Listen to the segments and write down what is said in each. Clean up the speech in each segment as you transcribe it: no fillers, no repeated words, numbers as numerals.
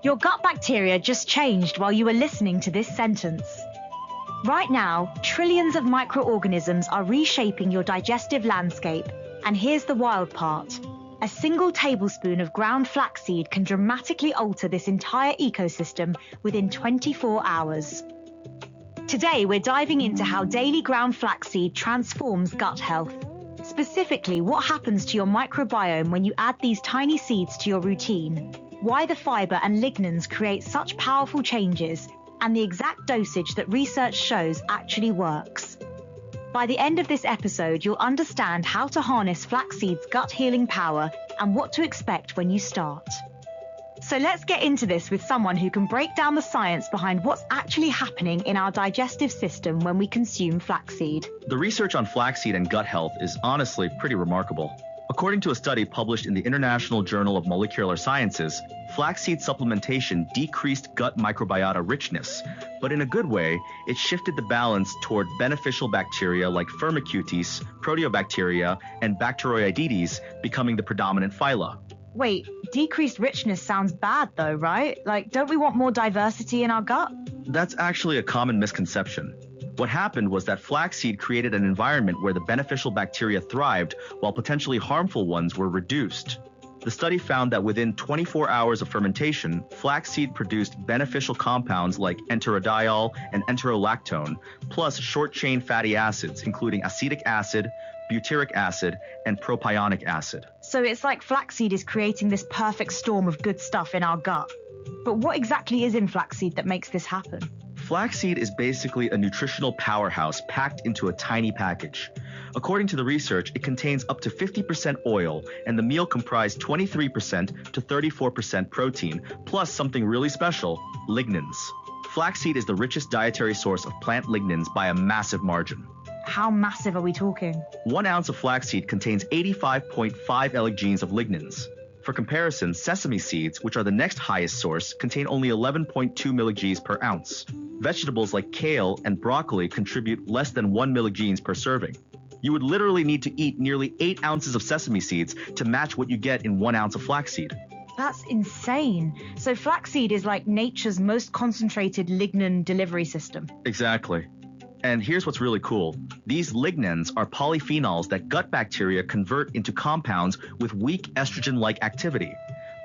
Your gut bacteria just changed while you were listening to this sentence. Right now, trillions of microorganisms are reshaping your digestive landscape. And here's the wild part. A single tablespoon of ground flaxseed can dramatically alter this entire ecosystem within 24 hours. Today, we're diving into how daily ground flaxseed transforms gut health. Specifically, what happens to your microbiome when you add these tiny seeds to your routine, why the fiber and lignans create such powerful changes, and the exact dosage that research shows actually works. By the end of this episode, you'll understand how to harness flaxseed's gut healing power and what to expect when you start. So let's get into this with someone who can break down the science behind what's actually happening in our digestive system when we consume flaxseed. The research on flaxseed and gut health is honestly pretty remarkable. According to a study published in the International Journal of Molecular Sciences, flaxseed supplementation decreased gut microbiota richness, but in a good way, it shifted the balance toward beneficial bacteria like Firmicutes, Proteobacteria, and Bacteroidetes becoming the predominant phyla. Wait, decreased richness sounds bad though, right? Like, don't we want more diversity in our gut? That's actually a common misconception. What happened was that flaxseed created an environment where the beneficial bacteria thrived while potentially harmful ones were reduced. The study found that within 24 hours of fermentation, flaxseed produced beneficial compounds like enterodiol and enterolactone, plus short-chain fatty acids, including acetic acid, butyric acid, and propionic acid. So it's like flaxseed is creating this perfect storm of good stuff in our gut. But what exactly is in flaxseed that makes this happen? Flaxseed is basically a nutritional powerhouse packed into a tiny package. According to the research, it contains up to 50% oil, and the meal comprised 23% to 34% protein, plus something really special, lignans. Flaxseed is the richest dietary source of plant lignans by a massive margin. How massive are we talking? 1 ounce of flaxseed contains 85.5 eleggenes of lignans. For comparison, sesame seeds, which are the next highest source, contain only 11.2 milligenes per ounce. Vegetables like kale and broccoli contribute less than 1 milligenes per serving. You would literally need to eat nearly 8 ounces of sesame seeds to match what you get in 1 ounce of flaxseed. That's insane. So flaxseed is like nature's most concentrated lignan delivery system. Exactly. And here's what's really cool. These lignans are polyphenols that gut bacteria convert into compounds with weak estrogen-like activity.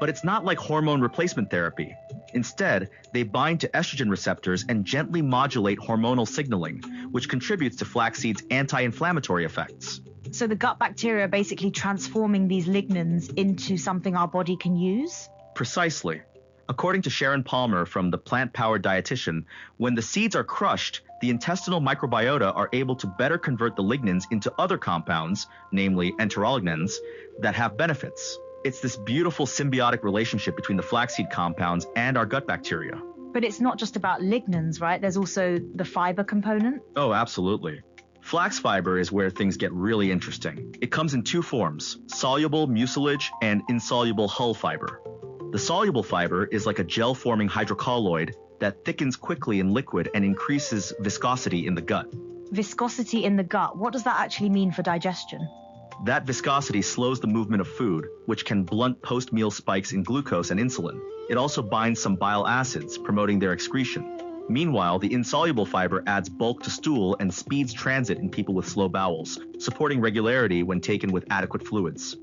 But it's not like hormone replacement therapy. Instead, they bind to estrogen receptors and gently modulate hormonal signaling, which contributes to flaxseed's anti-inflammatory effects. So the gut bacteria are basically transforming these lignans into something our body can use? Precisely. According to Sharon Palmer from the Plant Powered Dietitian, when the seeds are crushed, the intestinal microbiota are able to better convert the lignans into other compounds, namely enterolignans, that have benefits. It's this beautiful symbiotic relationship between the flaxseed compounds and our gut bacteria. But it's not just about lignans, right? There's also the fiber component. Oh, absolutely. Flax fiber is where things get really interesting. It comes in 2 forms, soluble mucilage and insoluble hull fiber. The soluble fiber is like a gel-forming hydrocolloid that thickens quickly in liquid and increases viscosity in the gut. Viscosity in the gut, what does that actually mean for digestion? That viscosity slows the movement of food, which can blunt post-meal spikes in glucose and insulin. It also binds some bile acids, promoting their excretion. Meanwhile, the insoluble fiber adds bulk to stool and speeds transit in people with slow bowels, supporting regularity when taken with adequate fluids.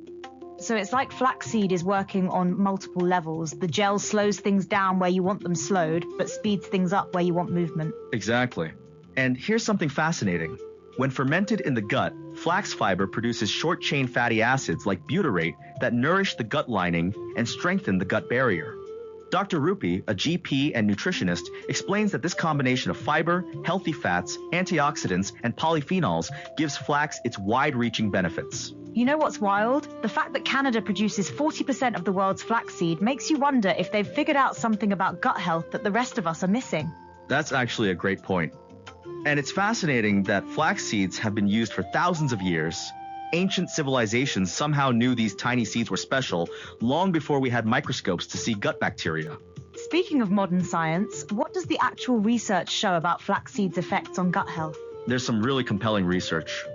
So it's like flaxseed is working on multiple levels. The gel slows things down where you want them slowed, but speeds things up where you want movement. Exactly. And here's something fascinating. When fermented in the gut, flax fiber produces short-chain fatty acids like butyrate that nourish the gut lining and strengthen the gut barrier. Dr. Rupi, a GP and nutritionist, explains that this combination of fiber, healthy fats, antioxidants, and polyphenols gives flax its wide-reaching benefits. You know what's wild? The fact that Canada produces 40% of the world's flaxseed makes you wonder if they've figured out something about gut health that the rest of us are missing. That's actually a great point. And it's fascinating that flax seeds have been used for thousands of years. Ancient civilizations somehow knew these tiny seeds were special long before we had microscopes to see gut bacteria. Speaking of modern science, what does the actual research show about flaxseed's effects on gut health? There's some really compelling research.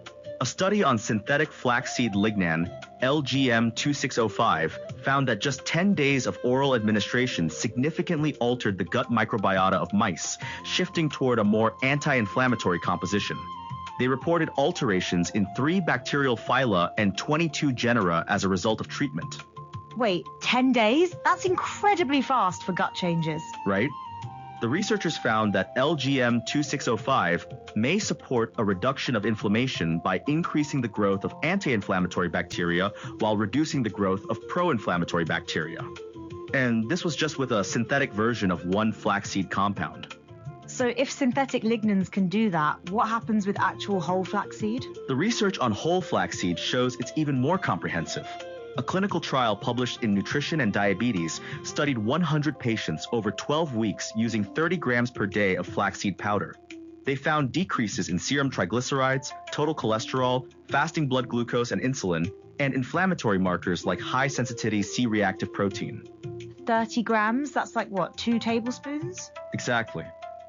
A study on synthetic flaxseed lignan, LGM-2605 found that just 10 days of oral administration significantly altered the gut microbiota of mice, shifting toward a more anti-inflammatory composition. They reported alterations in 3 bacterial phyla and 22 genera as a result of treatment. Wait, 10 days? That's incredibly fast for gut changes. Right? The researchers found that LGM-2605 may support a reduction of inflammation by increasing the growth of anti-inflammatory bacteria while reducing the growth of pro-inflammatory bacteria. And this was just with a synthetic version of one flaxseed compound. So if synthetic lignans can do that, what happens with actual whole flaxseed? The research on whole flaxseed shows it's even more comprehensive. A clinical trial published in Nutrition and Diabetes studied 100 patients over 12 weeks using 30 grams per day of flaxseed powder. They found decreases in serum triglycerides, total cholesterol, fasting blood glucose and insulin, and inflammatory markers like high-sensitivity C-reactive protein. 30 grams? That's like what, 2 tablespoons? Exactly.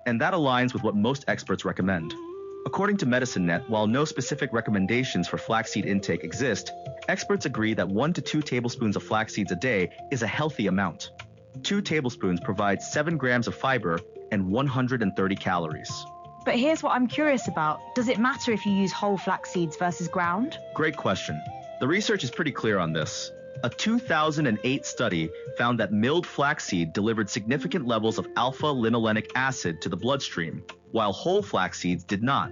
And that aligns with what most experts recommend. According to MedicineNet, while no specific recommendations for flaxseed intake exist, experts agree that 1 to 2 tablespoons of flax seeds a day is a healthy amount. 2 tablespoons provide 7 grams of fiber and 130 calories. But here's what I'm curious about. Does it matter if you use whole flax seeds versus ground? Great question. The research is pretty clear on this. A 2008 study found that milled flaxseed delivered significant levels of alpha-linolenic acid to the bloodstream, while whole flax seeds did not.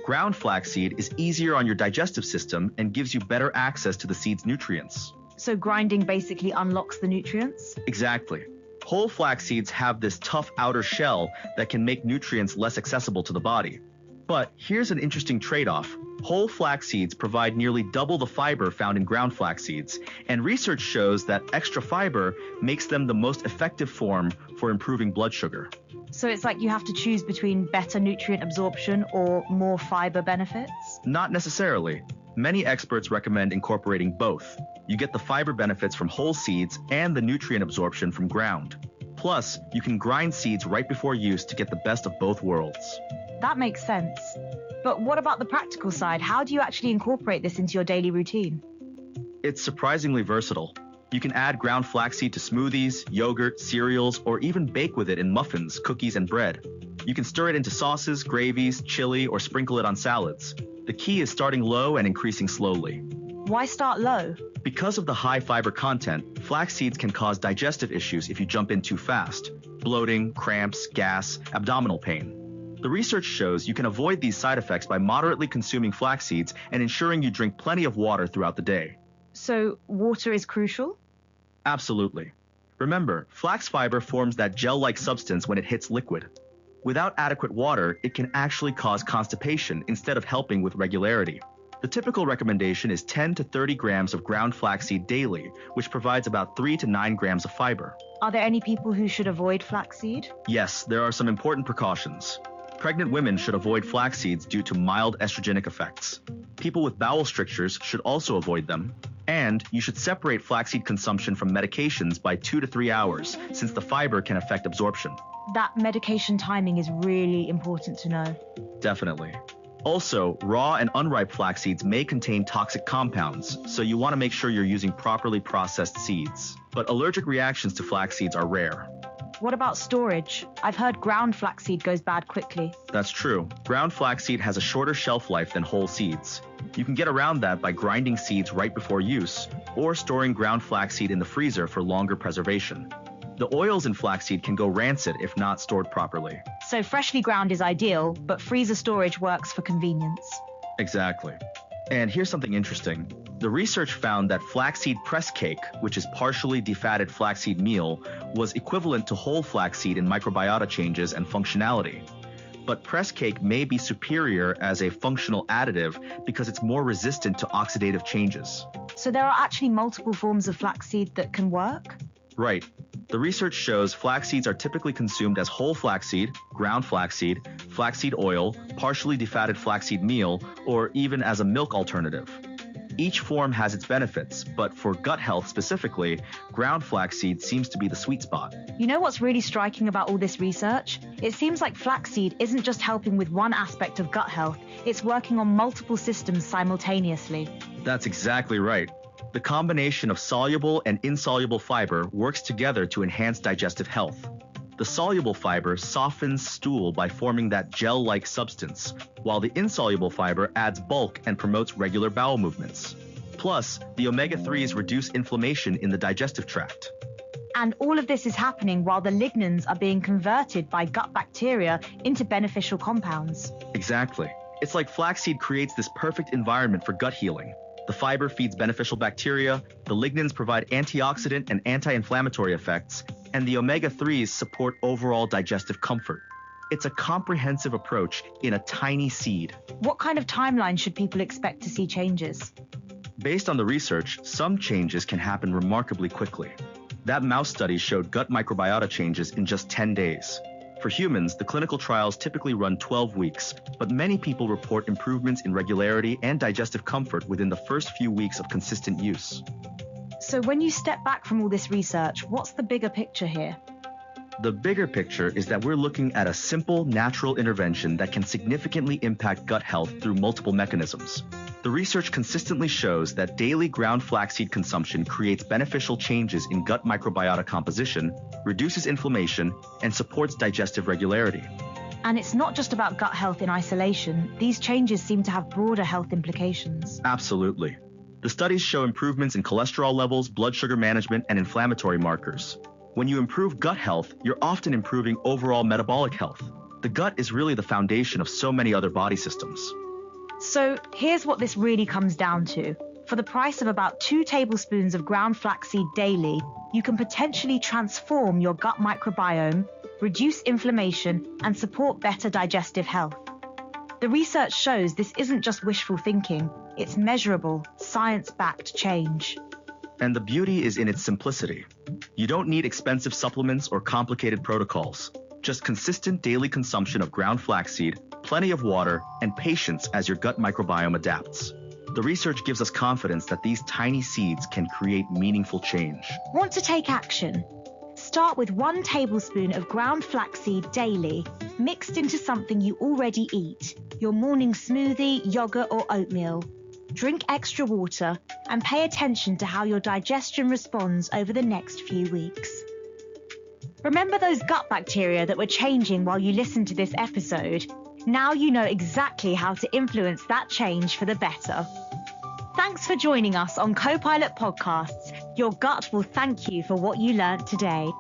Ground flaxseed is easier on your digestive system and gives you better access to the seed's nutrients. So grinding basically unlocks the nutrients? Exactly. Whole flax seeds have this tough outer shell that can make nutrients less accessible to the body. But here's an interesting trade-off. Whole flax seeds provide nearly double the fiber found in ground flax seeds, and research shows that extra fiber makes them the most effective form for improving blood sugar. So it's like you have to choose between better nutrient absorption or more fiber benefits? Not necessarily. Many experts recommend incorporating both. You get the fiber benefits from whole seeds and the nutrient absorption from ground. Plus, you can grind seeds right before use to get the best of both worlds. That makes sense. But what about the practical side? How do you actually incorporate this into your daily routine? It's surprisingly versatile. You can add ground flaxseed to smoothies, yogurt, cereals, or even bake with it in muffins, cookies, and bread. You can stir it into sauces, gravies, chili, or sprinkle it on salads. The key is starting low and increasing slowly. Why start low? Because of the high fiber content, flax seeds can cause digestive issues if you jump in too fast: bloating, cramps, gas, abdominal pain. The research shows you can avoid these side effects by moderately consuming flax seeds and ensuring you drink plenty of water throughout the day. So water is crucial? Absolutely. Remember, flax fiber forms that gel-like substance when it hits liquid. Without adequate water, it can actually cause constipation instead of helping with regularity. The typical recommendation is 10 to 30 grams of ground flaxseed daily, which provides about 3 to 9 grams of fiber. Are there any people who should avoid flaxseed? Yes, there are some important precautions. Pregnant women should avoid flax seeds due to mild estrogenic effects. People with bowel strictures should also avoid them. And you should separate flaxseed consumption from medications by 2 to 3 hours, since the fiber can affect absorption. That medication timing is really important to know. Definitely. Also, raw and unripe flax seeds may contain toxic compounds, so you want to make sure you're using properly processed seeds. But allergic reactions to flax seeds are rare. What about storage? I've heard ground flaxseed goes bad quickly. That's true. Ground flaxseed has a shorter shelf life than whole seeds. You can get around that by grinding seeds right before use, or storing ground flaxseed in the freezer for longer preservation. The oils in flaxseed can go rancid if not stored properly. So freshly ground is ideal, but freezer storage works for convenience. Exactly. And here's something interesting. The research found that flaxseed press cake, which is partially defatted flaxseed meal, was equivalent to whole flaxseed in microbiota changes and functionality. But press cake may be superior as a functional additive because it's more resistant to oxidative changes. So there are actually multiple forms of flaxseed that can work? Right. The research shows flax seeds are typically consumed as whole flaxseed, ground flaxseed oil, partially defatted flaxseed meal, or even as a milk alternative. Each form has its benefits, but for gut health specifically, ground flaxseed seems to be the sweet spot. You know what's really striking about all this research? It seems like flaxseed isn't just helping with one aspect of gut health, it's working on multiple systems simultaneously. That's exactly right. The combination of soluble and insoluble fiber works together to enhance digestive health. The soluble fiber softens stool by forming that gel-like substance, while the insoluble fiber adds bulk and promotes regular bowel movements. Plus, the omega-3s reduce inflammation in the digestive tract. And all of this is happening while the lignans are being converted by gut bacteria into beneficial compounds. Exactly. It's like flaxseed creates this perfect environment for gut healing. The fiber feeds beneficial bacteria, the lignans provide antioxidant and anti-inflammatory effects, and the omega-3s support overall digestive comfort. It's a comprehensive approach in a tiny seed. What kind of timeline should people expect to see changes? Based on the research, some changes can happen remarkably quickly. That mouse study showed gut microbiota changes in just 10 days. For humans, the clinical trials typically run 12 weeks, but many people report improvements in regularity and digestive comfort within the first few weeks of consistent use. So when you step back from all this research, what's the bigger picture here? The bigger picture is that we're looking at a simple, natural intervention that can significantly impact gut health through multiple mechanisms. The research consistently shows that daily ground flaxseed consumption creates beneficial changes in gut microbiota composition, reduces inflammation, and supports digestive regularity. And it's not just about gut health in isolation. These changes seem to have broader health implications. Absolutely. The studies show improvements in cholesterol levels, blood sugar management, and inflammatory markers. When you improve gut health, you're often improving overall metabolic health. The gut is really the foundation of so many other body systems. So here's what this really comes down to. For the price of about 2 tablespoons of ground flaxseed daily, you can potentially transform your gut microbiome, reduce inflammation, and support better digestive health. The research shows this isn't just wishful thinking, it's measurable, science-backed change. And the beauty is in its simplicity. You don't need expensive supplements or complicated protocols. Just consistent daily consumption of ground flaxseed, plenty of water, and patience as your gut microbiome adapts. The research gives us confidence that these tiny seeds can create meaningful change. Want to take action? Start with 1 tablespoon of ground flaxseed daily, mixed into something you already eat, your morning smoothie, yogurt, or oatmeal. Drink extra water and pay attention to how your digestion responds over the next few weeks. Remember those gut bacteria that were changing while you listened to this episode? Now you know exactly how to influence that change for the better. Thanks for joining us on Copilot Podcasts. Your gut will thank you for what you learned today.